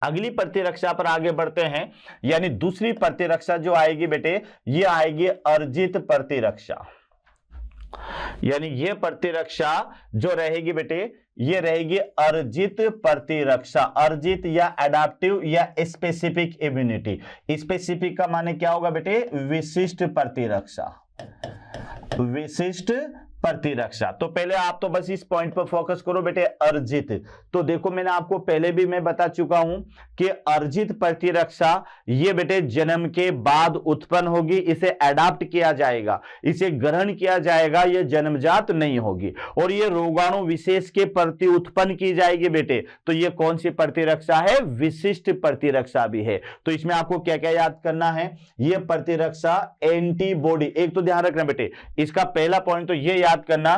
अगली प्रतिरक्षा पर आगे बढ़ते हैं, यानी दूसरी प्रतिरक्षा जो आएगी बेटे, ये आएगी अर्जित प्रतिरक्षा। यानी ये प्रतिरक्षा जो रहेगी बेटे, ये रहेगी अर्जित प्रतिरक्षा। अर्जित या एडाप्टिव या स्पेसिफिक इम्यूनिटी। स्पेसिफिक का माने क्या होगा बेटे, विशिष्ट प्रतिरक्षा। विशिष्ट प्रतिरक्षा। तो पहले आप तो बस इस पॉइंट पर फोकस करो बेटे, अर्जित। तो देखो मैंने आपको पहले भी मैं बता चुका हूं कि अर्जित प्रतिरक्षा ये बेटे जन्म के बाद उत्पन्न होगी, इसे एडाप्ट किया जाएगा, इसे ग्रहण किया जाएगा, ये जन्मजात नहीं होगी, और ये रोगाणु विशेष के प्रति उत्पन्न की जाएगी बेटे। तो ये कौन सी प्रतिरक्षा है, विशिष्ट प्रतिरक्षा भी है। तो इसमें आपको क्या क्या याद करना है, ये प्रतिरक्षा एंटीबॉडी। एक तो ध्यान रखना बेटे, इसका पहला पॉइंट तो ये याद करना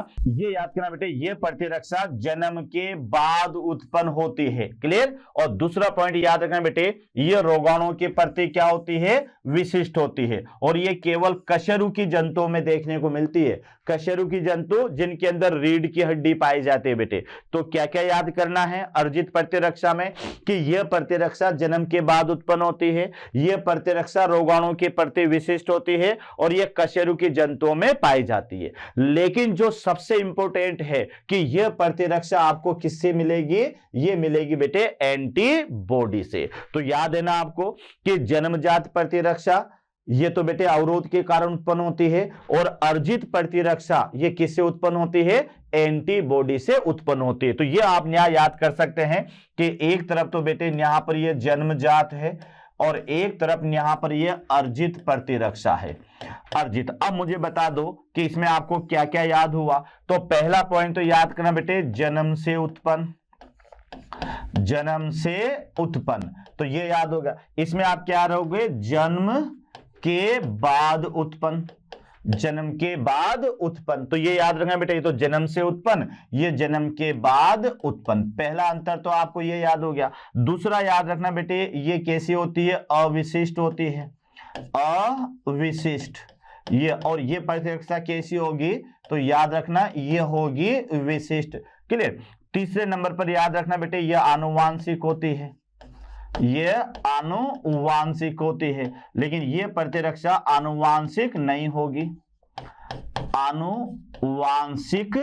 बेटे, ये प्रतिरक्षा जन्म के बाद उत्पन्न होती है, क्लियर। और दूसरा पॉइंट याद रखना बेटे, ये रोगाणुओं के प्रति क्या होती है, विशिष्ट होती है, और ये केवल कशेरुकी जंतुओं में देखने को मिलती है। कशेरुकी जंतु जिनके अंदर रीढ़ की हड्डी पाई जाती है बेटे। तो क्या क्या याद करना है अर्जित प्रतिरक्षा में, कि यह प्रतिरक्षा जन्म के बाद उत्पन्न होती है, यह प्रतिरक्षा रोगाणुओं के प्रति विशिष्ट होती है, और यह कशेरुकी जंतुओं में पाई जाती है। लेकिन जो सबसे इंपॉर्टेंट है कि यह प्रतिरक्षा आपको किससे मिलेगी, यह मिलेगी बेटे एंटीबॉडी से। तो याद है ना आपको कि जन्मजात प्रतिरक्षा ये तो बेटे अवरोध के कारण उत्पन्न होती है, और अर्जित प्रतिरक्षा ये किससे उत्पन्न होती है, एंटीबॉडी से उत्पन्न होती है। तो ये आप न्याय याद कर सकते हैं कि एक तरफ तो बेटे यहां पर ये जन्मजात है, और एक तरफ यहां पर ये अर्जित प्रतिरक्षा है, अर्जित। अब मुझे बता दो कि इसमें आपको क्या क्या याद हुआ। तो पहला पॉइंट तो याद करना बेटे, जन्म से उत्पन्न, जन्म से उत्पन्न, तो ये याद होगा। इसमें आप क्या रहोगे, जन्म के बाद उत्पन्न, जन्म के बाद उत्पन्न, तो ये याद रखना बेटा, ये तो जन्म से उत्पन्न, ये जन्म के बाद उत्पन्न। पहला अंतर तो आपको ये याद हो गया। दूसरा याद रखना बेटे, ये कैसी होती है, अविशिष्ट होती है, अविशिष्ट। ये और ये प्रतिरक्षा कैसी होगी, तो याद रखना ये होगी विशिष्ट, क्लियर। तीसरे नंबर पर याद रखना बेटे, ये आनुवांशिक होती है, ये आनुवांशिक होती है, लेकिन ये प्रतिरक्षा आनुवांशिक नहीं होगी, आनुवांशिक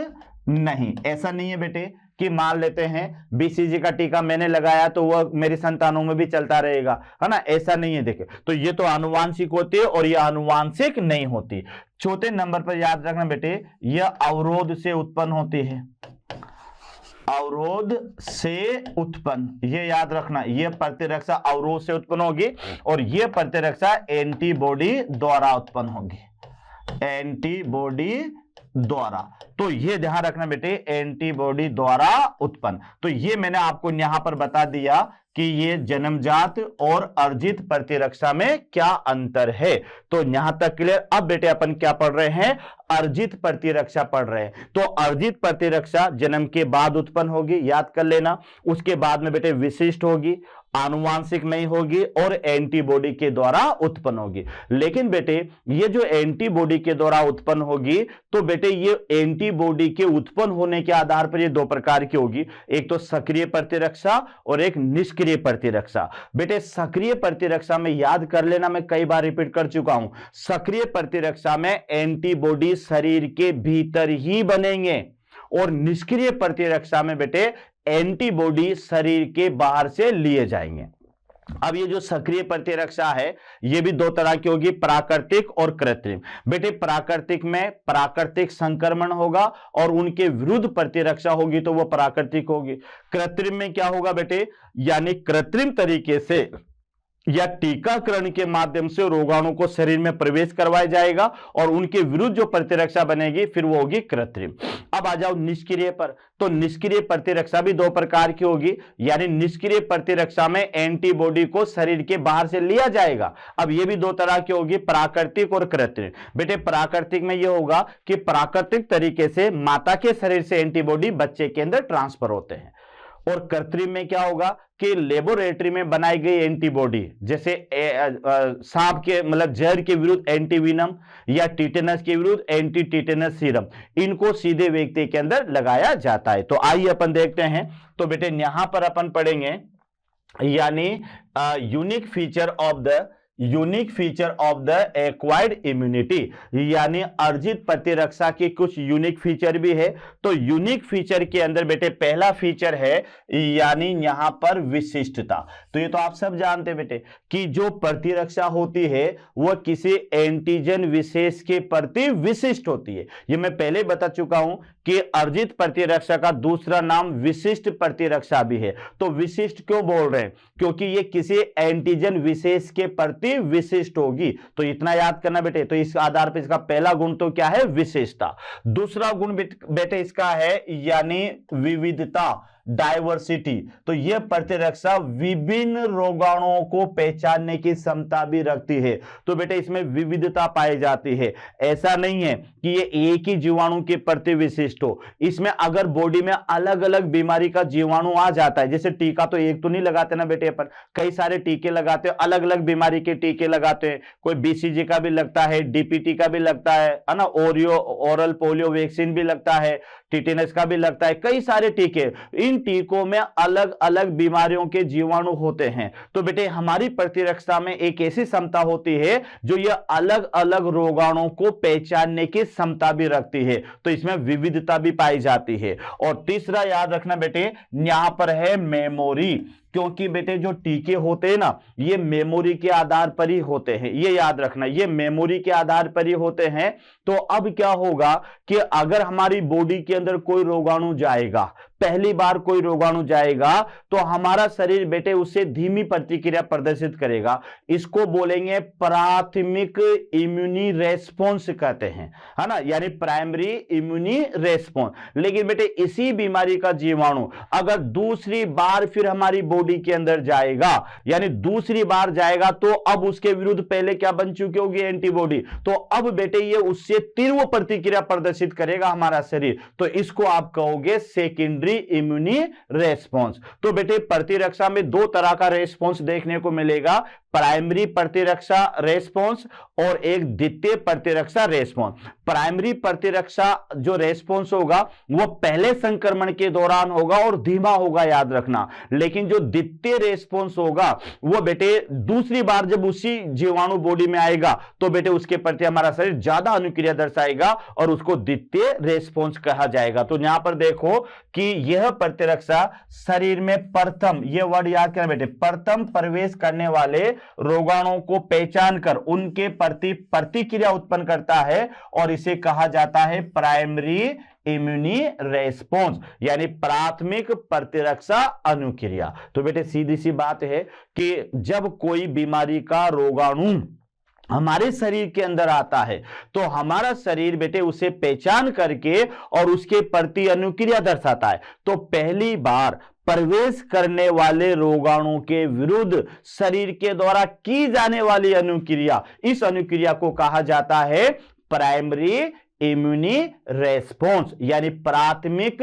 नहीं। ऐसा नहीं है बेटे कि मान लेते हैं बीसीजी का टीका मैंने लगाया तो वह मेरी संतानों में भी चलता रहेगा, है ना, ऐसा नहीं है। देखे तो ये तो आनुवांशिक होती है और ये आनुवांशिक नहीं होती। चौथे नंबर पर याद रखना बेटे, यह अवरोध से उत्पन्न होती है, अवरोध से उत्पन्न, ये याद रखना, ये प्रतिरक्षा अवरोध से उत्पन्न होगी, और ये प्रतिरक्षा एंटीबॉडी द्वारा उत्पन्न होगी, एंटीबॉडी द्वारा। तो ये ध्यान रखना बेटे, एंटीबॉडी द्वारा उत्पन्न। तो ये मैंने आपको यहां पर बता दिया कि ये जन्मजात और अर्जित प्रतिरक्षा में क्या अंतर है। तो यहां तक क्लियर। अब बेटे अपन क्या पढ़ रहे हैं, अर्जित प्रतिरक्षा पढ़ रहे हैं। तो अर्जित प्रतिरक्षा जन्म के बाद उत्पन्न होगी, याद कर लेना। उसके बाद में बेटे विशिष्ट होगी, आनुवांशिक नहीं होगी, और एंटीबॉडी के द्वारा उत्पन्न होगी। लेकिन बेटे ये जो एंटीबॉडी के द्वारा उत्पन्न होगी, तो बेटे ये एंटीबॉडी के उत्पन्न होने के आधार पर ये दो प्रकार की होगी, एक तो सक्रिय प्रतिरक्षा और एक निष्क्रिय प्रतिरक्षा। बेटे सक्रिय प्रतिरक्षा में याद कर लेना, मैं कई बार रिपीट कर चुका हूं, सक्रिय प्रतिरक्षा में एंटीबॉडी शरीर के भीतर ही बनेंगे, और निष्क्रिय प्रतिरक्षा में बेटे एंटीबॉडी शरीर के बाहर से लिए जाएंगे। अब ये जो सक्रिय प्रतिरक्षा है ये भी दो तरह की होगी, प्राकृतिक और कृत्रिम। बेटे प्राकृतिक में प्राकृतिक संक्रमण होगा और उनके विरुद्ध प्रतिरक्षा होगी, तो वो प्राकृतिक होगी। कृत्रिम में क्या होगा बेटे, यानी कृत्रिम तरीके से या टीकाकरण के माध्यम से रोगाणु को शरीर में प्रवेश करवाया जाएगा, और उनके विरुद्ध जो प्रतिरक्षा बनेगी फिर वो होगी कृत्रिम। अब आ जाओ निष्क्रिय पर। तो निष्क्रिय प्रतिरक्षा भी दो प्रकार की होगी, यानी निष्क्रिय प्रतिरक्षा में एंटीबॉडी को शरीर के बाहर से लिया जाएगा। अब ये भी दो तरह की होगी, प्राकृतिक और कृत्रिम। बेटे प्राकृतिक में यह होगा कि प्राकृतिक तरीके से माता के शरीर से एंटीबॉडी बच्चे के अंदर ट्रांसफर होते हैं, और कृत्रिम में क्या होगा कि लेबोरेटरी में बनाई गई एंटीबॉडी, जैसे सांप के मतलब जहर के विरुद्ध एंटीवीनम या टिटेनस के विरुद्ध एंटी टिटेनस सीरम, इनको सीधे व्यक्ति के अंदर लगाया जाता है। तो आइए अपन देखते हैं। तो बेटे यहां पर अपन पढ़ेंगे यानी unique feature of the acquired immunity, यानी अर्जित प्रतिरक्षा के कुछ यूनिक फीचर भी है। तो यूनिक फीचर के अंदर बेटे पहला फीचर है यानी यहां पर विशिष्टता। तो ये तो आप सब जानते हैं बेटे कि जो प्रतिरक्षा होती है वह किसी एंटीजन विशेष के प्रति विशिष्ट होती है। ये मैं पहले बता चुका हूं कि अर्जित प्रतिरक्षा का दूसरा नाम विशिष्ट प्रतिरक्षा भी है। तो विशिष्ट क्यों बोल रहे हैं? क्योंकि ये किसी एंटीजन विशेष के प्रति विशिष्ट होगी। तो इतना याद करना बेटे। तो इस आधार पर इसका पहला गुण तो क्या है? विशेषता। दूसरा गुण बेटे इसका है यानी विविधता, डायवर्सिटी। तो यह प्रतिरक्षा विभिन्न रोगाणुओं को पहचानने की क्षमता भी रखती है। तो बेटे इसमें विविधता पाई जाती है। ऐसा नहीं है कि ये एक ही जीवाणु के प्रति विशिष्ट हो। इसमें अगर बॉडी में अलग अलग बीमारी का जीवाणु आ जाता है, जैसे टीका तो एक तो नहीं लगाते ना बेटे, अपन कई सारे टीके लगाते हैं, अलग अलग बीमारी के टीके लगाते हैं। कोई बीसीजी का भी लगता है, डीपीटी का भी लगता है ना, ओरल पोलियो वैक्सीन भी लगता है, टिटेनस का भी लगता है, कई सारे टीके। इन टीकों में अलग अलग बीमारियों के जीवाणु होते हैं। तो बेटे हमारी प्रतिरक्षा में एक ऐसी क्षमता होती है जो ये अलग अलग रोगाणुओं को पहचानने की क्षमता भी रखती है। तो इसमें विविधता भी पाई जाती है। और तीसरा याद रखना बेटे, यहां पर है मेमोरी। क्योंकि बेटे जो टीके होते हैं ना, ये मेमोरी के आधार पर ही होते हैं। ये याद रखना, ये मेमोरी के आधार पर ही होते हैं। तो अब क्या होगा कि अगर हमारी बॉडी के अंदर कोई रोगाणु जाएगा, पहली बार कोई रोगाणु जाएगा, तो हमारा शरीर बेटे उससे धीमी प्रतिक्रिया प्रदर्शित करेगा। इसको बोलेंगे प्राथमिक इम्यूनी रेस्पॉन्स कहते हैं, है ना, यानी प्राइमरी इम्यूनी रेस्पॉन्स। लेकिन बेटे इसी बीमारी का जीवाणु अगर दूसरी बार फिर हमारी बॉडी के अंदर जाएगा, यानी दूसरी बार जाएगा, तो अब उसके विरुद्ध पहले क्या बन चुकी होगी? एंटीबॉडी। तो अब बेटे ये उससे तीव्र प्रतिक्रिया प्रदर्शित करेगा हमारा शरीर। तो इसको आप कहोगे सेकेंडरी इम्यूनी रेस्पॉन्स। तो बेटे प्रतिरक्षा में दो तरह का रेस्पॉन्स देखने को मिलेगा, प्राइमरी प्रतिरक्षा रेस्पॉन्स और एक द्वितीय प्रतिरक्षा रेस्पॉन्स। प्राइमरी प्रतिरक्षा जो रेस्पॉन्स होगा वो पहले संक्रमण के दौरान होगा और धीमा होगा, याद रखना। लेकिन जो द्वितीय रेस्पॉन्स होगा वो बेटे दूसरी बार जब उसी जीवाणु बॉडी में आएगा तो बेटे उसके प्रति हमारा शरीर ज्यादा अनुक्रिया दर्शाएगा और उसको द्वितीय रेस्पॉन्स कहा जाएगा। तो यहां पर देखो कि यह प्रतिरक्षा शरीर में प्रथम, यह वर्ड याद करना बेटे, प्रथम प्रवेश करने वाले रोगाणुओं को पहचान कर उनके प्रति प्रतिक्रिया उत्पन्न करता है और इसे कहा जाता है प्राइमरी इम्यूनी रेस्पॉन्स, यानी प्राथमिक प्रतिरक्षा अनुक्रिया। तो बेटे सीधी सी बात है कि जब कोई बीमारी का रोगाणु हमारे शरीर के अंदर आता है तो हमारा शरीर बेटे उसे पहचान करके और उसके प्रति अनुक्रिया दर्शाता है। तो पहली बार प्रवेश करने वाले रोगाणु के विरुद्ध शरीर के द्वारा की जाने वाली अनुक्रिया, इस अनुक्रिया को कहा जाता है प्राइमरी इम्यूनी रेस्पॉन्स, यानी प्राथमिक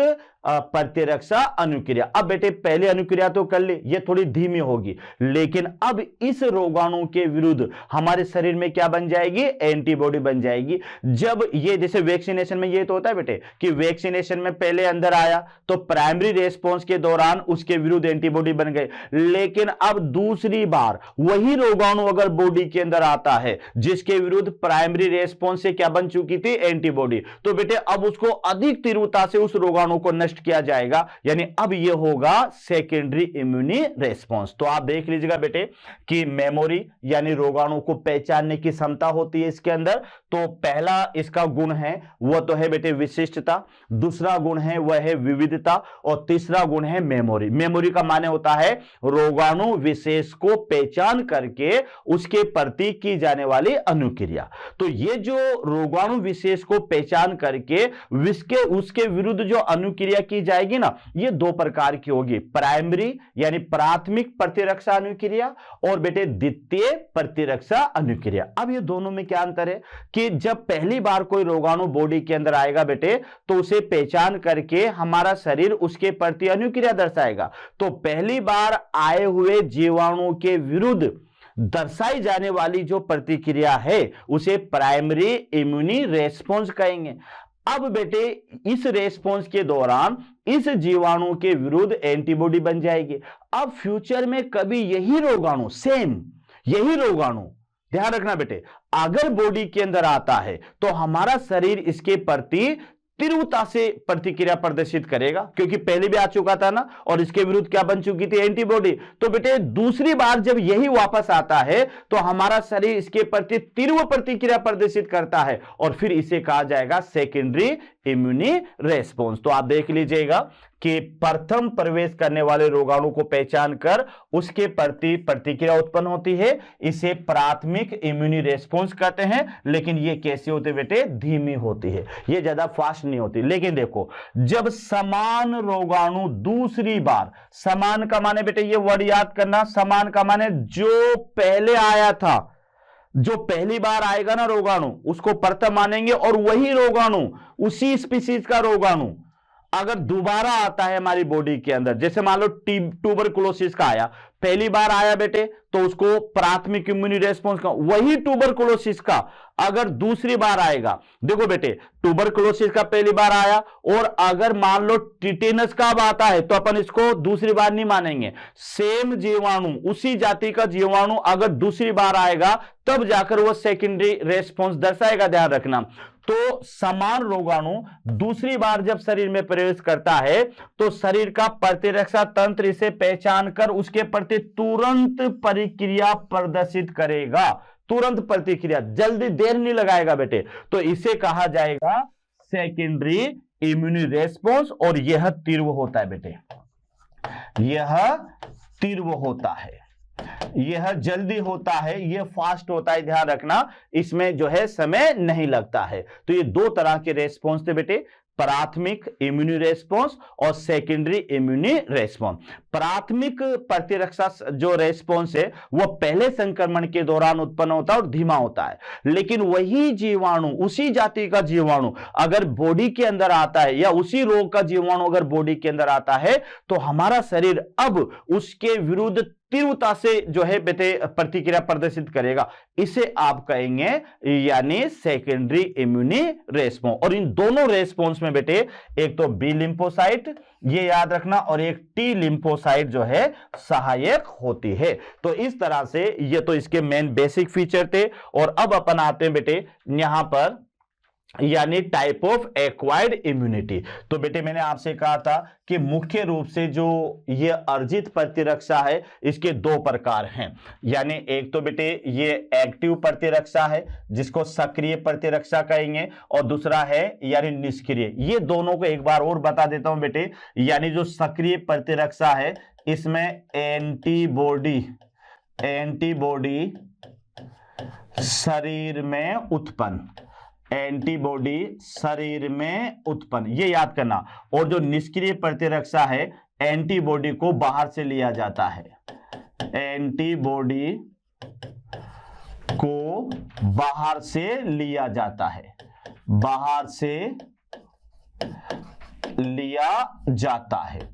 प्रतिरक्षा अनुक्रिया। अब बेटे पहले अनुक्रिया तो कर ली, ये थोड़ी धीमी होगी, लेकिन अब इस रोगाणु के विरुद्ध हमारे शरीर में क्या बन जाएगी? एंटीबॉडी बन जाएगी। जब ये जैसे वैक्सीनेशन में ये तो होता है बेटे कि वैक्सीनेशन में पहले अंदर आया तो प्राइमरी रेस्पॉन्स के दौरान उसके विरुद्ध एंटीबॉडी बन गई, लेकिन अब दूसरी बार वही रोगाणु अगर बॉडी के अंदर आता है जिसके विरुद्ध प्राइमरी रेस्पॉन्स से क्या बन चुकी थी? एंटीबॉडी, तो बेटे अब उसको अधिक तीव्रता से उस रोगाणु को नष्ट किया जाएगा, यानी अब यह होगा सेकेंडरी इम्यूनी रेस्पॉन्स। तो आप देख लीजिएगा बेटे कि मेमोरी यानी रोगाणु को पहचानने की क्षमता होती है इसके अंदर। तो पहला इसका गुण है वह तो है बेटे विशिष्टता, दूसरा गुण है वह है विविधता और तीसरा गुण है मेमोरी। मेमोरी का माने होता है रोगाणु विशेष को पहचान करके उसके प्रति की जाने वाली अनुक्रिया। तो ये जो रोगाणु विशेष को पहचान करके उसके विरुद्ध जो अनुक्रिया की जाएगी ना, ये दो प्रकार की होगी, प्राइमरी यानी प्राथमिक प्रतिरक्षा अनुक्रिया और बेटे द्वितीय प्रतिरक्षा अनुक्रिया। अब ये दोनों में क्या अंतर है कि जब पहली बार कोई रोगाणु बॉडी के अंदर आएगा बेटे तो उसे पहचान करके हमारा शरीर उसके प्रति अनुक्रिया दर्शाएगा। तो पहली बार आए हुए जीवाणु के विरुद्ध दर्शाई जाने वाली जो प्रतिक्रिया है उसे प्राइमरी इम्यूनी रेस्पॉन्स कहेंगे। अब बेटे इस रेस्पॉन्स के दौरान इस जीवाणु के विरुद्ध एंटीबॉडी बन जाएगी। अब फ्यूचर में कभी यही रोगाणु, सेम यही रोगाणु, ध्यान रखना बेटे, अगर बॉडी के अंदर आता है तो हमारा शरीर इसके प्रति तीव्रता से प्रतिक्रिया प्रदर्शित करेगा, क्योंकि पहले भी आ चुका था ना, और इसके विरुद्ध क्या बन चुकी थी, एंटीबॉडी। तो बेटे दूसरी बार जब यही वापस आता है तो हमारा शरीर इसके प्रति तीव्र प्रतिक्रिया प्रदर्शित करता है, और फिर इसे कहा जाएगा सेकेंडरी इम्यूनी रेस्पॉन्स। तो आप देख लीजिएगा कि प्रथम प्रवेश करने वाले रोगाणु को पहचान कर उसके प्रति प्रतिक्रिया उत्पन्न होती है, इसे प्राथमिक इम्यूनी रेस्पॉन्स कहते हैं। लेकिन ये कैसे होते बेटे, धीमी होती है, ये ज्यादा फास्ट नहीं होती। लेकिन देखो, जब समान रोगाणु दूसरी बार, समान का माने बेटे ये वर्ड याद करना, समान का माने जो पहले आया था, जो पहली बार आएगा ना रोगाणु, उसको प्रथम मानेंगे, और वही रोगाणु, उसी स्पीसीज का रोगाणु अगर दोबारा आता है हमारी बॉडी के अंदर, जैसे मान लो ट्यूबरकुलोसिस का आया, पहली बार आया बेटे तो उसको प्राथमिक इम्यूनी रेस्पॉन्स का, वही ट्यूबरकुलोसिस का अगर दूसरी बार आएगा, देखो बेटे ट्यूबरकुलोसिस का पहली बार आया, और अगर मान लो टिटेनस का अब आता है तो अपन इसको दूसरी बार नहीं मानेंगे। सेम जीवाणु, उसी जाति का जीवाणु अगर दूसरी बार आएगा तब जाकर वो सेकेंडरी रेस्पॉन्स दर्शाएगा, ध्यान रखना। तो समान रोगाणु दूसरी बार जब शरीर में प्रवेश करता है तो शरीर का प्रतिरक्षा तंत्र इसे पहचान कर उसके प्रति तुरंत प्रतिक्रिया प्रदर्शित करेगा, तुरंत प्रतिक्रिया, जल्दी देर नहीं लगाएगा बेटे। तो इसे कहा जाएगा सेकेंडरी इम्यूनी रेस्पॉन्स, और यह तीव्र होता है बेटे, यह तीव्र होता है, यह जल्दी होता है, यह फास्ट होता है, ध्यान रखना, इसमें जो है समय नहीं लगता है। तो ये दो तरह के रेस्पॉन्स थे बेटे, प्राथमिक इम्यूनी रेस्पॉन्स और सेकेंडरी इम्यूनी रेस्पॉन्स। प्राथमिक प्रतिरक्षा जो रेस्पॉन्स है वह पहले संक्रमण के दौरान उत्पन्न होता है और धीमा होता है, लेकिन वही जीवाणु, उसी जाति का जीवाणु अगर बॉडी के अंदर आता है, या उसी रोग का जीवाणु अगर बॉडी के अंदर आता है, तो हमारा शरीर अब उसके विरुद्ध तीव्रता से जो है बेटे प्रतिक्रिया प्रदर्शित करेगा, इसे आप कहेंगे यानी सेकेंडरी इम्यूनी रेस्पॉन्स। और इन दोनों रेस्पॉन्स में बेटे एक तो बी लिम्फोसाइट, ये याद रखना, और एक टी लिम्फोसाइट जो है सहायक होती है। तो इस तरह से ये तो इसके मेन बेसिक फीचर थे। और अब अपन आते हैं बेटे यहां पर, यानी टाइप ऑफ एक्वायर्ड इम्यूनिटी। तो बेटे मैंने आपसे कहा था कि मुख्य रूप से जो ये अर्जित प्रतिरक्षा है इसके दो प्रकार हैं, यानी एक तो बेटे ये एक्टिव प्रतिरक्षा है जिसको सक्रिय प्रतिरक्षा कहेंगे, और दूसरा है यानी निष्क्रिय। ये दोनों को एक बार और बता देता हूं बेटे, यानी जो सक्रिय प्रतिरक्षा है इसमें एंटीबॉडी शरीर में उत्पन्न, एंटीबॉडी शरीर में उत्पन्न, ये याद करना। और जो निष्क्रिय प्रतिरक्षा है एंटीबॉडी को बाहर से लिया जाता है, एंटीबॉडी को बाहर से लिया जाता है, बाहर से लिया जाता है,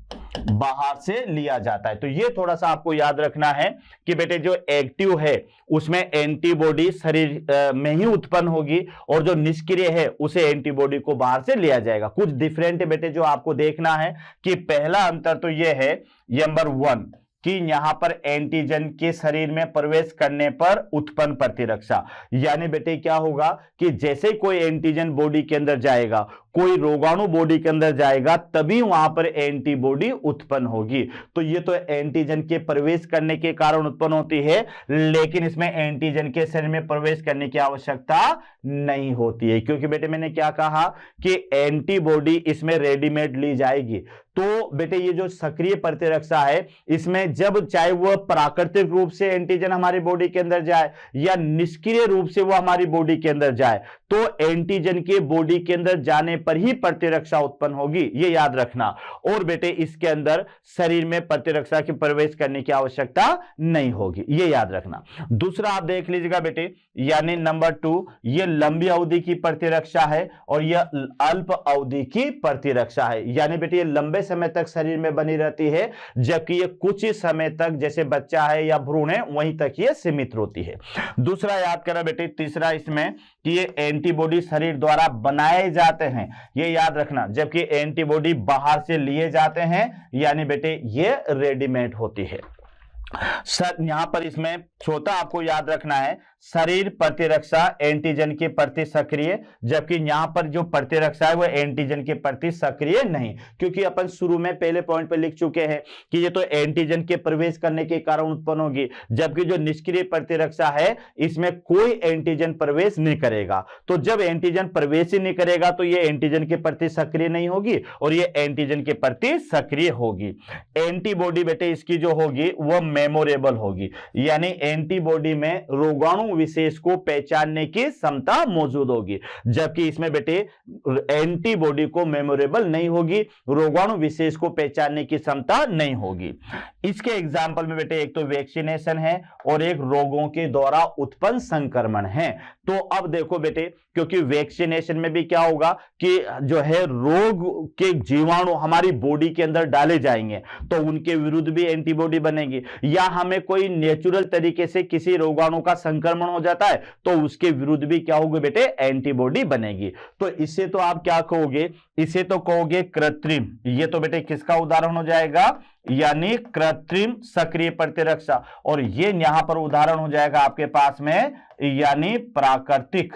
बाहर से लिया जाता है। तो ये थोड़ा सा आपको याद रखना है कि बेटे जो एक्टिव है उसमें एंटीबॉडी शरीर में ही उत्पन्न होगी, और जो निष्क्रिय है उसे एंटीबॉडी को बाहर से लिया जाएगा। कुछ डिफरेंट है बेटे जो आपको देखना है कि पहला अंतर तो यह है नंबर 1 कि यहां पर एंटीजन के शरीर में प्रवेश करने पर उत्पन्न प्रतिरक्षा, यानी बेटे क्या होगा कि जैसे कोई एंटीजन बॉडी के अंदर जाएगा, कोई रोगाणु बॉडी के अंदर जाएगा, तभी वहां पर एंटीबॉडी उत्पन्न होगी। तो ये तो एंटीजन के प्रवेश करने के कारण उत्पन्न होती है, लेकिन इसमें एंटीजन के शरीर में प्रवेश करने की आवश्यकता नहीं होती है, क्योंकि बेटे मैंने क्या कहा कि एंटीबॉडी इसमें रेडीमेड ली जाएगी। तो बेटे ये जो सक्रिय प्रतिरक्षा है इसमें जब चाहे वह प्राकृतिक रूप से एंटीजन हमारी बॉडी के अंदर जाए या निष्क्रिय रूप से वो हमारी बॉडी के अंदर जाए, तो एंटीजन के बॉडी के अंदर जाने पर ही प्रतिरक्षा उत्पन्न होगी, ये याद रखना। और बेटे इसके अंदर शरीर में प्रतिरक्षा के प्रवेश करने की आवश्यकता नहीं होगी, ये याद रखना। दूसरा आप देख लीजिएगा बेटे, यानी नंबर 2 ये लंबी अवधि की प्रतिरक्षा है और यह अल्प अवधि की प्रतिरक्षा है, यानी बेटे ये लंबे समय तक शरीर में बनी रहती है, जबकि ये कुछ ही समय तक, जैसे बच्चा है या भ्रूण है, वहीं तक ये सीमित होती है। दूसरा याद करा बेटे, तीसरा इसमें कि ये एंटीबॉडी शरीर द्वारा बनाए जाते हैं, ये याद रखना, जबकि एंटीबॉडी बाहर से लिए जाते हैं, यानी बेटे ये रेडीमेड होती है। सर यहां पर इसमें छोटा आपको याद रखना है, शरीर प्रतिरक्षा एंटीजन के प्रति सक्रिय, जबकि यहां पर जो प्रतिरक्षा है वो एंटीजन के प्रति सक्रिय नहीं, क्योंकि अपन शुरू में पहले पॉइंट पे लिख चुके हैं कि ये तो एंटीजन के प्रवेश करने के कारण उत्पन्न होगी, जबकि जो निष्क्रिय प्रतिरक्षा है इसमें कोई एंटीजन प्रवेश नहीं करेगा। तो जब एंटीजन प्रवेश ही नहीं करेगा तो ये एंटीजन के प्रति सक्रिय नहीं होगी और ये एंटीजन के प्रति सक्रिय होगी। एंटीबॉडी बेटे इसकी जो होगी वह मेमोरेबल होगी, यानी एंटीबॉडी में रोगाणु विशेष को पहचानने की क्षमता मौजूद होगी, जबकि इसमें बेटे एंटीबॉडी को मेमोरेबल नहीं होगी, रोगाणु विशेष को पहचानने की क्षमता नहीं होगी। इसके एग्जाम्पल में बेटे एक तो वैक्सीनेशन है और एक रोगों के द्वारा उत्पन्न संक्रमण है। तो अब देखो बेटे, क्योंकि वैक्सीनेशन में भी क्या होगा कि जो है रोग के जीवाणु हमारी बॉडी के अंदर डाले जाएंगे तो उनके विरुद्ध भी एंटीबॉडी बनेगी, या हमें कोई नेचुरल तरीके से किसी रोगाणु का संक्रमण हो जाता है तो उसके विरुद्ध भी क्या होगी बेटे, एंटीबॉडी बनेगी। तो इससे तो आप क्या कहोगे, इसे तो कहोगे कृत्रिम, ये तो बेटे किसका उदाहरण हो जाएगा, यानी कृत्रिम सक्रिय प्रतिरक्षा, और ये यहां पर उदाहरण हो जाएगा आपके पास में यानी प्राकृतिक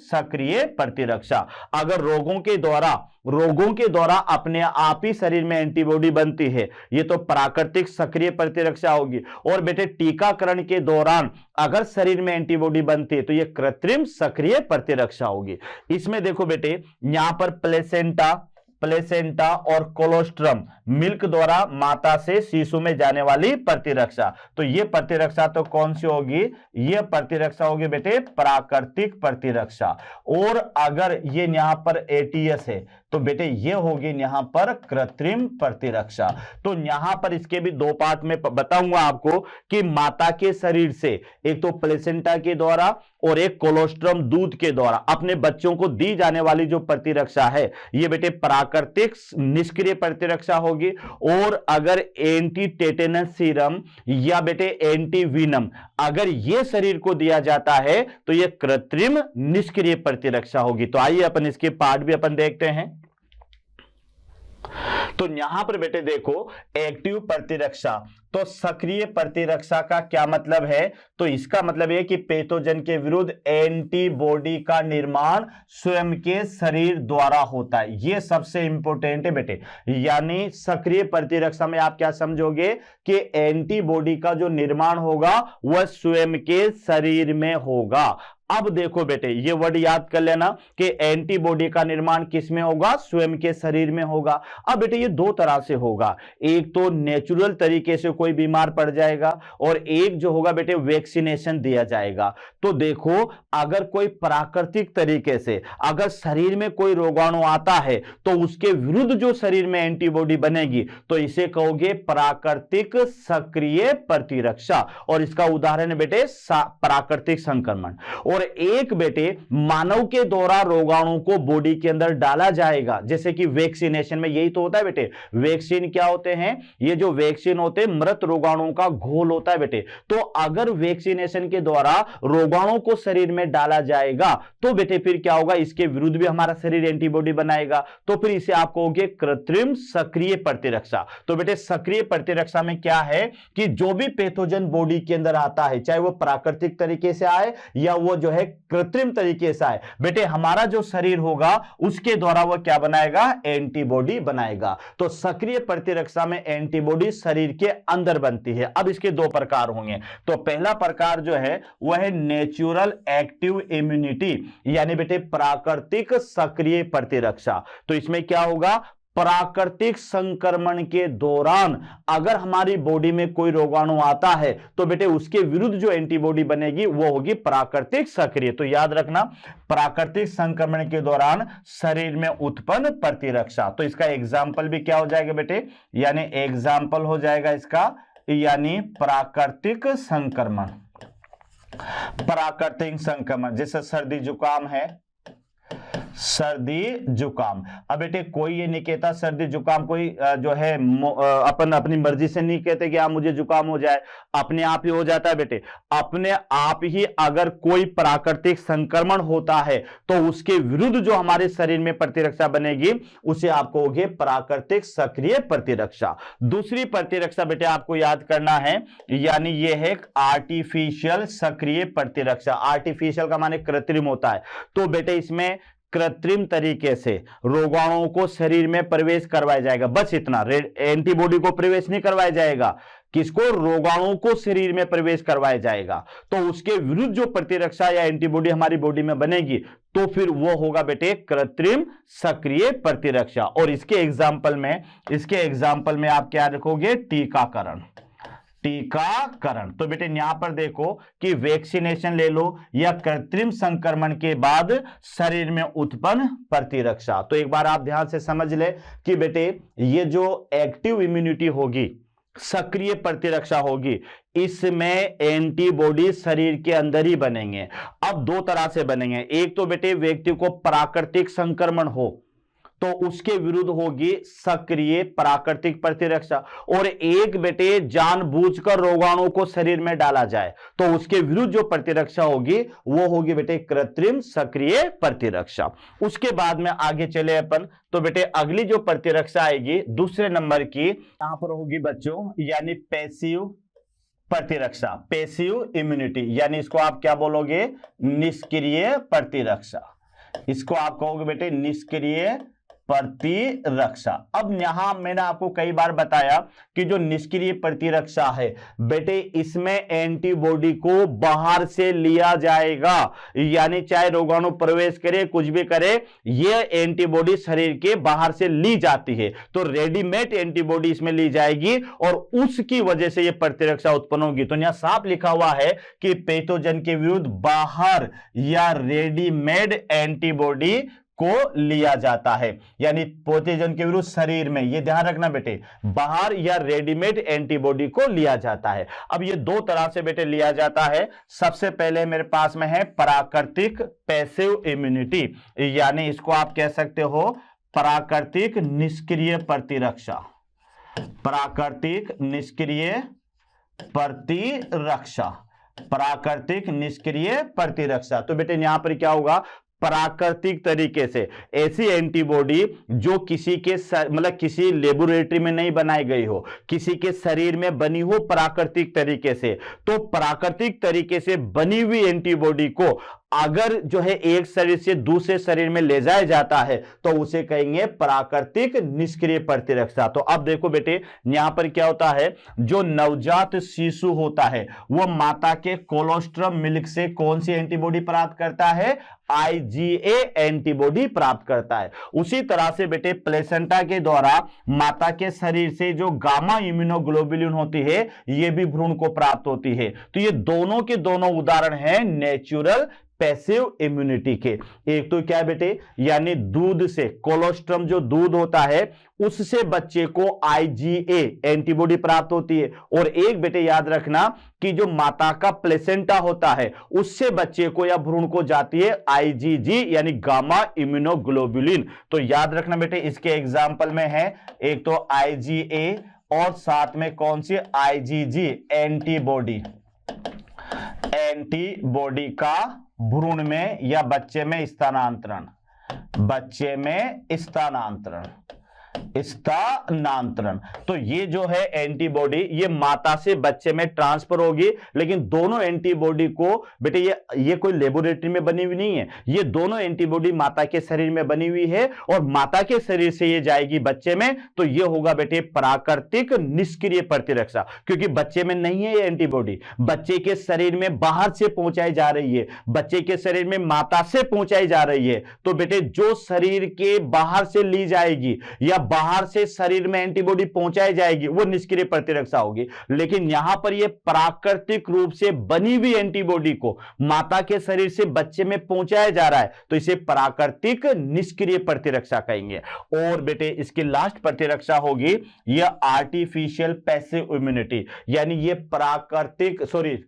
सक्रिय प्रतिरक्षा। अगर रोगों के द्वारा अपने आप ही शरीर में एंटीबॉडी बनती है, ये तो प्राकृतिक सक्रिय प्रतिरक्षा होगी। और बेटे टीकाकरण के दौरान अगर शरीर में एंटीबॉडी बनती है तो ये कृत्रिम सक्रिय प्रतिरक्षा होगी। इसमें देखो बेटे, यहां पर प्लेसेंटा और कोलोस्ट्रम मिल्क द्वारा माता से शिशु में जाने वाली प्रतिरक्षा, तो ये प्रतिरक्षा तो कौन सी होगी, ये प्रतिरक्षा होगी बेटे प्राकृतिक प्रतिरक्षा। और अगर ये यहां पर एटीएस है तो बेटे ये होगी यहां पर कृत्रिम प्रतिरक्षा। तो यहां पर इसके भी दो पार्ट में बताऊंगा आपको कि माता के शरीर से एक तो प्लेसेंटा के द्वारा और एक कोलोस्ट्रम दूध के द्वारा अपने बच्चों को दी जाने वाली जो प्रतिरक्षा है ये बेटे प्राकृतिक निष्क्रिय प्रतिरक्षा होगी। और अगर एंटी टेटेनस सीरम या बेटे एंटी वीनम अगर ये शरीर को दिया जाता है तो ये कृत्रिम निष्क्रिय प्रतिरक्षा होगी। तो आइए अपन इसके पार्ट भी अपन देखते हैं। तो यहां पर बेटे देखो, एक्टिव प्रतिरक्षा, तो सक्रिय प्रतिरक्षा का क्या मतलब है, तो इसका मतलब है कि पैथोजन के विरुद्ध एंटीबॉडी का निर्माण स्वयं के शरीर द्वारा होता है। यह सबसे इंपॉर्टेंट है बेटे, यानी सक्रिय प्रतिरक्षा में आप क्या समझोगे कि एंटीबॉडी का जो निर्माण होगा वह स्वयं के शरीर में होगा। अब देखो बेटे, ये वर्ड याद कर लेना कि एंटीबॉडी का निर्माण किस में होगा, स्वयं के शरीर में होगा। अब बेटे ये दो तरह से होगा, एक तो नेचुरल तरीके से कोई बीमार पड़ जाएगा और एक जो होगा बेटे वैक्सीनेशन दिया जाएगा। तो देखो, अगर कोई प्राकृतिक तरीके से अगर शरीर में कोई रोगाणु आता है तो उसके विरुद्ध जो शरीर में एंटीबॉडी बनेगी तो इसे कहोगे प्राकृतिक सक्रिय प्रतिरक्षा, और इसका उदाहरण है बेटे प्राकृतिक संक्रमण। और एक बेटे मानव के द्वारा रोगाणु को बॉडी के अंदर डाला जाएगा, जैसे कि वैक्सीनेशन में यही तो होता है बेटे। वैक्सीन क्या होते हैं, ये जो वैक्सीन होते हैं मृत रोगाणुओं का घोल होता है बेटे। तो अगर वैक्सीनेशन के द्वारा रोगाणु को शरीर में डाला जाएगा तो बेटे फिर क्या होगा, इसके विरुद्ध भी हमारा शरीर एंटीबॉडी बनाएगा, तो फिर इसे आप कहोगे कृत्रिम सक्रिय प्रतिरक्षा। तो बेटे सक्रिय प्रतिरक्षा में क्या है कि जो भी पैथोजन बॉडी के अंदर आता है, चाहे वो प्राकृतिक तरीके से आए या वो जो है कृत्रिम तरीके से आए, बेटे हमारा जो शरीर होगा उसके द्वारा वो क्या बनाएगा, एंटीबॉडी बनाएगा। तो सक्रिय प्रतिरक्षा में एंटीबॉडी शरीर के अंदर बनती है। अब इसके दो प्रकार होंगे। तो पहला प्रकार जो है वह है नेचुरल एक्टिव इम्यूनिटी, यानी बेटे प्राकृतिक सक्रिय प्रतिरक्षा। तो इसमें क्या होगा, प्राकृतिक संक्रमण के दौरान अगर हमारी बॉडी में कोई रोगाणु आता है तो बेटे उसके विरुद्ध जो एंटीबॉडी बनेगी वो होगी प्राकृतिक सक्रिय। तो याद रखना, प्राकृतिक संक्रमण के दौरान शरीर में उत्पन्न प्रतिरक्षा। तो इसका एग्जाम्पल भी क्या हो जाएगा बेटे, यानी एग्जाम्पल हो जाएगा इसका यानी प्राकृतिक संक्रमण। प्राकृतिक संक्रमण जैसे सर्दी जुकाम है, सर्दी जुकाम। अब बेटे कोई ये नहीं कहता सर्दी जुकाम, कोई जो है अपन अपनी मर्जी से नहीं कहते कि हाँ मुझे जुकाम हो जाए, अपने आप ही हो जाता है बेटे। अपने आप ही अगर कोई प्राकृतिक संक्रमण होता है तो उसके विरुद्ध जो हमारे शरीर में प्रतिरक्षा बनेगी उसे आप कहोगे प्राकृतिक सक्रिय प्रतिरक्षा। दूसरी प्रतिरक्षा बेटे आपको याद करना है, यानी यह है आर्टिफिशियल सक्रिय प्रतिरक्षा। आर्टिफिशियल का माने कृत्रिम होता है, तो बेटे इसमें कृत्रिम तरीके से रोगाणुओं को शरीर में प्रवेश करवाया जाएगा, बस इतना। एंटीबॉडी को प्रवेश नहीं करवाया जाएगा, किसको? रोगाणुओं को शरीर में प्रवेश करवाया जाएगा। तो उसके विरुद्ध जो प्रतिरक्षा या एंटीबॉडी हमारी बॉडी में बनेगी तो फिर वो होगा बेटे कृत्रिम सक्रिय प्रतिरक्षा। और इसके एग्जाम्पल में आप क्या रखोगे? टीकाकरण। टीकाकरण। तो बेटे यहां पर देखो कि वैक्सीनेशन ले लो या कृत्रिम संक्रमण के बाद शरीर में उत्पन्न प्रतिरक्षा। तो एक बार आप ध्यान से समझ ले कि बेटे ये जो एक्टिव इम्यूनिटी होगी, सक्रिय प्रतिरक्षा होगी, इसमें एंटीबॉडी शरीर के अंदर ही बनेंगे। अब दो तरह से बनेंगे, एक तो बेटे व्यक्ति को प्राकृतिक संक्रमण हो तो उसके विरुद्ध होगी सक्रिय प्राकृतिक प्रतिरक्षा, और एक बेटे जानबूझकर रोगाणु को शरीर में डाला जाए तो उसके विरुद्ध जो प्रतिरक्षा होगी वो होगी बेटे कृत्रिम सक्रिय प्रतिरक्षा। उसके बाद में आगे चले अपन, तो बेटे अगली जो प्रतिरक्षा आएगी दूसरे नंबर की यहां पर होगी बच्चों, यानी पैसिव प्रतिरक्षा, पैसिव इम्यूनिटी, यानी इसको आप क्या बोलोगे? निष्क्रिय प्रतिरक्षा। इसको आप कहोगे बेटे निष्क्रिय प्रतिरक्षा। अब यहां मैंने आपको कई बार बताया कि जो निष्क्रिय प्रतिरक्षा है बेटे इसमें एंटीबॉडी को बाहर से लिया जाएगा, यानी चाहे रोगाणु प्रवेश करे कुछ भी करे, ये एंटीबॉडी शरीर के बाहर से ली जाती है। तो रेडीमेड एंटीबॉडी इसमें ली जाएगी और उसकी वजह से ये प्रतिरक्षा उत्पन्न होगी। तो यहां साफ लिखा हुआ है कि पैथोजन के विरुद्ध बाहर या रेडीमेड एंटीबॉडी को लिया जाता है, यानी पैथोजन के विरुद्ध शरीर में, ये ध्यान रखना बेटे, बाहर या रेडीमेड एंटीबॉडी को लिया जाता है। अब ये दो तरह से बेटे लिया जाता है। सबसे पहले मेरे पास में है प्राकृतिक पैसिव इम्यूनिटी, यानी इसको आप कह सकते हो प्राकृतिक निष्क्रिय प्रतिरक्षा। प्राकृतिक निष्क्रिय प्रतिरक्षा, प्राकृतिक निष्क्रिय प्रतिरक्षा। तो बेटे यहां पर क्या होगा? प्राकृतिक तरीके से ऐसी एंटीबॉडी जो किसी के मतलब किसी लेबोरेटरी में नहीं बनाई गई हो, किसी के शरीर में बनी हो प्राकृतिक तरीके से, तो प्राकृतिक तरीके से बनी हुई एंटीबॉडी को अगर जो है एक शरीर से दूसरे शरीर में ले जाया जाता है तो उसे कहेंगे प्राकृतिक निष्क्रिय प्रतिरक्षा। तो अब देखो बेटे यहां पर क्या होता है, जो नवजात शिशु होता है वो माता के कोलोस्ट्रम मिल्क से कौन सी एंटीबॉडी प्राप्त करता है? IgA एंटीबॉडी प्राप्त करता है। उसी तरह से बेटे प्लेसेंटा के द्वारा माता के शरीर से जो गामा इम्यूनोग्लोबुलिन होती है ये भी भ्रूण को प्राप्त होती है। तो ये दोनों के दोनों उदाहरण हैं नेचुरल पैसिव इम्यूनिटी के। एक तो क्या बेटे, यानी दूध से, कोलोस्ट्रम जो दूध होता है उससे बच्चे को IgA एंटीबॉडी प्राप्त होती है, और एक बेटे याद रखना कि जो माता का प्लेसेंटा होता है उससे बच्चे को या भ्रूण को जाती है IgG यानी गामा इम्यूनोग्लोबुलिन। तो याद रखना बेटे इसके एग्जाम्पल में है एक तो IgA और साथ में कौन सी? IgG antibody. एंटीबॉडी का भ्रूण में या बच्चे में स्थानांतरण, बच्चे में स्थानांतरण। तो ये जो है एंटीबॉडी ये माता से बच्चे में ट्रांसफर होगी, लेकिन दोनों एंटीबॉडी को बेटे ये कोई लेबोरेटरी में बनी हुई नहीं है, ये दोनों एंटीबॉडी माता के शरीर में बनी हुई है और माता के शरीर से ये जाएगी बच्चे में। तो ये होगा बेटे प्राकृतिक निष्क्रिय प्रतिरक्षा, क्योंकि बच्चे में नहीं है ये एंटीबॉडी, बच्चे के शरीर में बाहर से पहुंचाई जा रही है, बच्चे के शरीर में माता से पहुंचाई जा रही है। तो बेटे जो शरीर के बाहर से ली जाएगी या बाहर से शरीर में एंटीबॉडी पहुंचाई जाएगी वो निष्क्रिय प्रतिरक्षा होगी, लेकिन यहां पर यह प्राकृतिक रूप से बनी हुई एंटीबॉडी को माता के शरीर से बच्चे में पहुंचाया जा रहा है तो इसे प्राकृतिक निष्क्रिय प्रतिरक्षा कहेंगे। और बेटे इसकी लास्ट प्रतिरक्षा होगी यह आर्टिफिशियल पैसिव इम्यूनिटी, यानी यह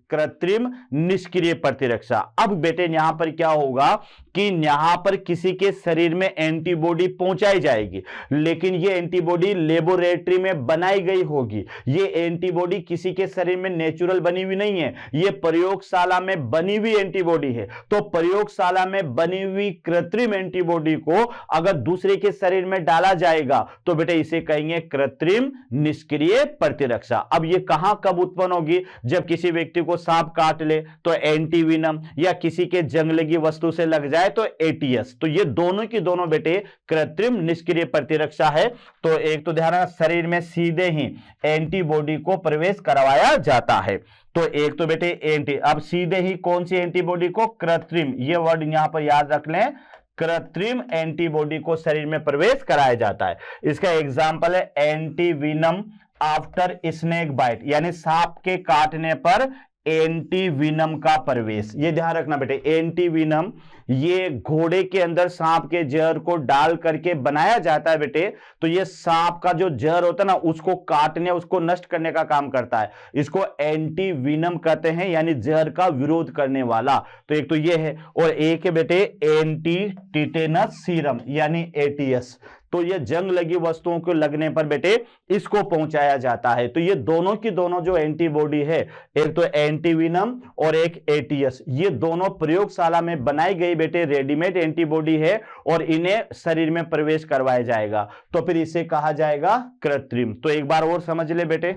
कृत्रिम निष्क्रिय प्रतिरक्षा। अब बेटे यहां पर क्या होगा कि यहां पर किसी के शरीर में एंटीबॉडी पहुंचाई जाएगी, लेकिन ये एंटीबॉडी लेबोरेटरी में बनाई गई होगी। ये एंटीबॉडी किसी के शरीर में नेचुरल बनी हुई नहीं है, ये प्रयोगशाला में बनी हुई एंटीबॉडी है। तो प्रयोगशाला में बनी हुई कृत्रिम एंटीबॉडी को अगर दूसरे के शरीर में डाला जाएगा तो बेटे इसे कहेंगे कृत्रिम निष्क्रिय प्रतिरक्षा। अब ये कहां कब उत्पन्न होगी? जब किसी व्यक्ति को सांप काट ले तो एंटीवीनम, या किसी के जंग लगी वस्तु से लग जाए तो एटीएस। तो ये दोनों की दोनों बेटे कृत्रिम निष्क्रिय प्रतिरक्षा है। तो एक तो ध्यान रखना, शरीर में सीधे ही एंटीबॉडी को प्रवेश करवाया जाता है। तो एक तो बेटे अब सीधे ही कौन सी एंटीबॉडी को? कृत्रिम, ये वर्ड यहां पर याद रख लें, कृत्रिम एंटीबॉडी को शरीर में प्रवेश कराया जाता है। इसका एग्जाम्पल है एंटीवीनम आफ्टर स्नेक बाइट, यानी सांप के काटने पर एंटीवीनम का प्रवेश। ये ध्यान रखना बेटे, एंटीवीनम ये घोड़े के अंदर सांप के जहर को डाल करके बनाया जाता है बेटे। तो ये सांप का जो जहर होता है ना, उसको काटने, उसको नष्ट करने का काम करता है। इसको एंटीवीनम कहते हैं, यानी जहर का विरोध करने वाला। तो एक तो ये है, और एक है बेटे एंटी टिटेनस सीरम, यानी एटीएस। तो ये जंग लगी वस्तुओं को लगने पर बेटे इसको पहुंचाया जाता है। तो ये दोनों की दोनों जो एंटीबॉडी है, एक तो एंटीवीनम और एक एटीएस, ये दोनों प्रयोगशाला में बनाई गई बेटे रेडीमेड एंटीबॉडी है, और इन्हें शरीर में प्रवेश करवाया जाएगा। तो फिर इसे कहा जाएगा कृत्रिम। तो एक बार और समझ ले बेटे,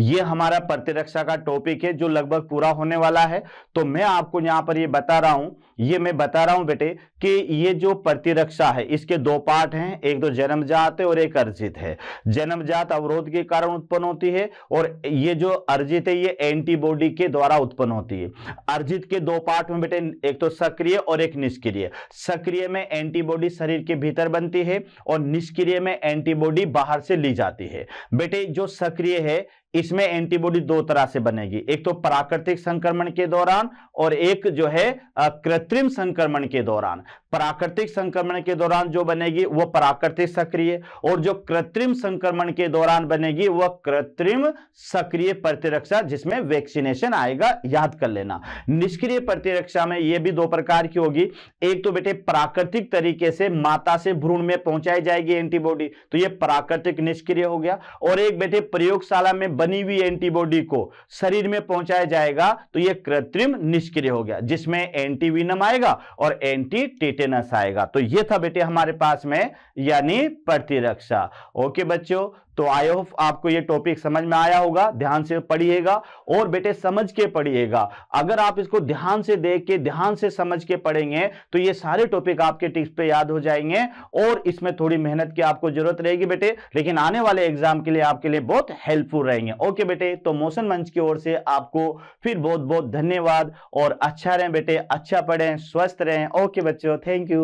ये हमारा प्रतिरक्षा का टॉपिक है जो लगभग पूरा होने वाला है। तो मैं आपको यहां पर ये बता रहा हूं बेटे कि ये जो प्रतिरक्षा है इसके दो पार्ट हैं, एक तो जन्मजात है और एक अर्जित है। जन्मजात अवरोध के कारण उत्पन्न होती है, और ये जो अर्जित है ये एंटीबॉडी के द्वारा उत्पन्न होती है। अर्जित के दो पार्ट में बेटे, एक तो सक्रिय और एक निष्क्रिय। सक्रिय में एंटीबॉडी शरीर के भीतर बनती है, और निष्क्रिय में एंटीबॉडी बाहर से ली जाती है। बेटे जो सक्रिय है इसमें एंटीबॉडी दो तरह से बनेगी, एक तो प्राकृतिक संक्रमण के दौरान और एक जो है कृत्रिम संक्रमण के दौरान। प्राकृतिक संक्रमण के दौरान जो बनेगी वो प्राकृतिक सक्रिय, और जो कृत्रिम संक्रमण के दौरान बनेगी वह कृत्रिम सक्रिय प्रतिरक्षा, जिसमें वैक्सीनेशन आएगा, याद कर लेना। निष्क्रिय प्रतिरक्षा में यह भी दो प्रकार की होगी, एक तो बेटे प्राकृतिक तरीके से माता से भ्रूण में पहुंचाई जाएगी एंटीबॉडी, तो यह प्राकृतिक निष्क्रिय हो गया। और एक बेटे प्रयोगशाला में बनी हुई एंटीबॉडी को शरीर में पहुंचाया जाएगा, तो यह कृत्रिम निष्क्रिय हो गया, जिसमें एंटीवीनम आएगा और एंटी टिटेनस आएगा। तो यह था बेटे हमारे पास में, यानी प्रतिरक्षा। ओके बच्चों, तो आई होप आपको ये टॉपिक समझ में आया होगा। ध्यान से पढ़िएगा, और बेटे समझ के पढ़िएगा। अगर आप इसको ध्यान से देख के, ध्यान से समझ के पढ़ेंगे तो ये सारे टॉपिक आपके टिप्स पे याद हो जाएंगे, और इसमें थोड़ी मेहनत की आपको जरूरत रहेगी बेटे, लेकिन आने वाले एग्जाम के लिए आपके लिए बहुत हेल्पफुल रहेंगे। ओके बेटे, तो मोशन मंच की ओर से आपको फिर बहुत बहुत धन्यवाद, और अच्छा रहें बेटे, अच्छा पढ़ें, स्वस्थ रहें। ओके बच्चों, थैंक यू।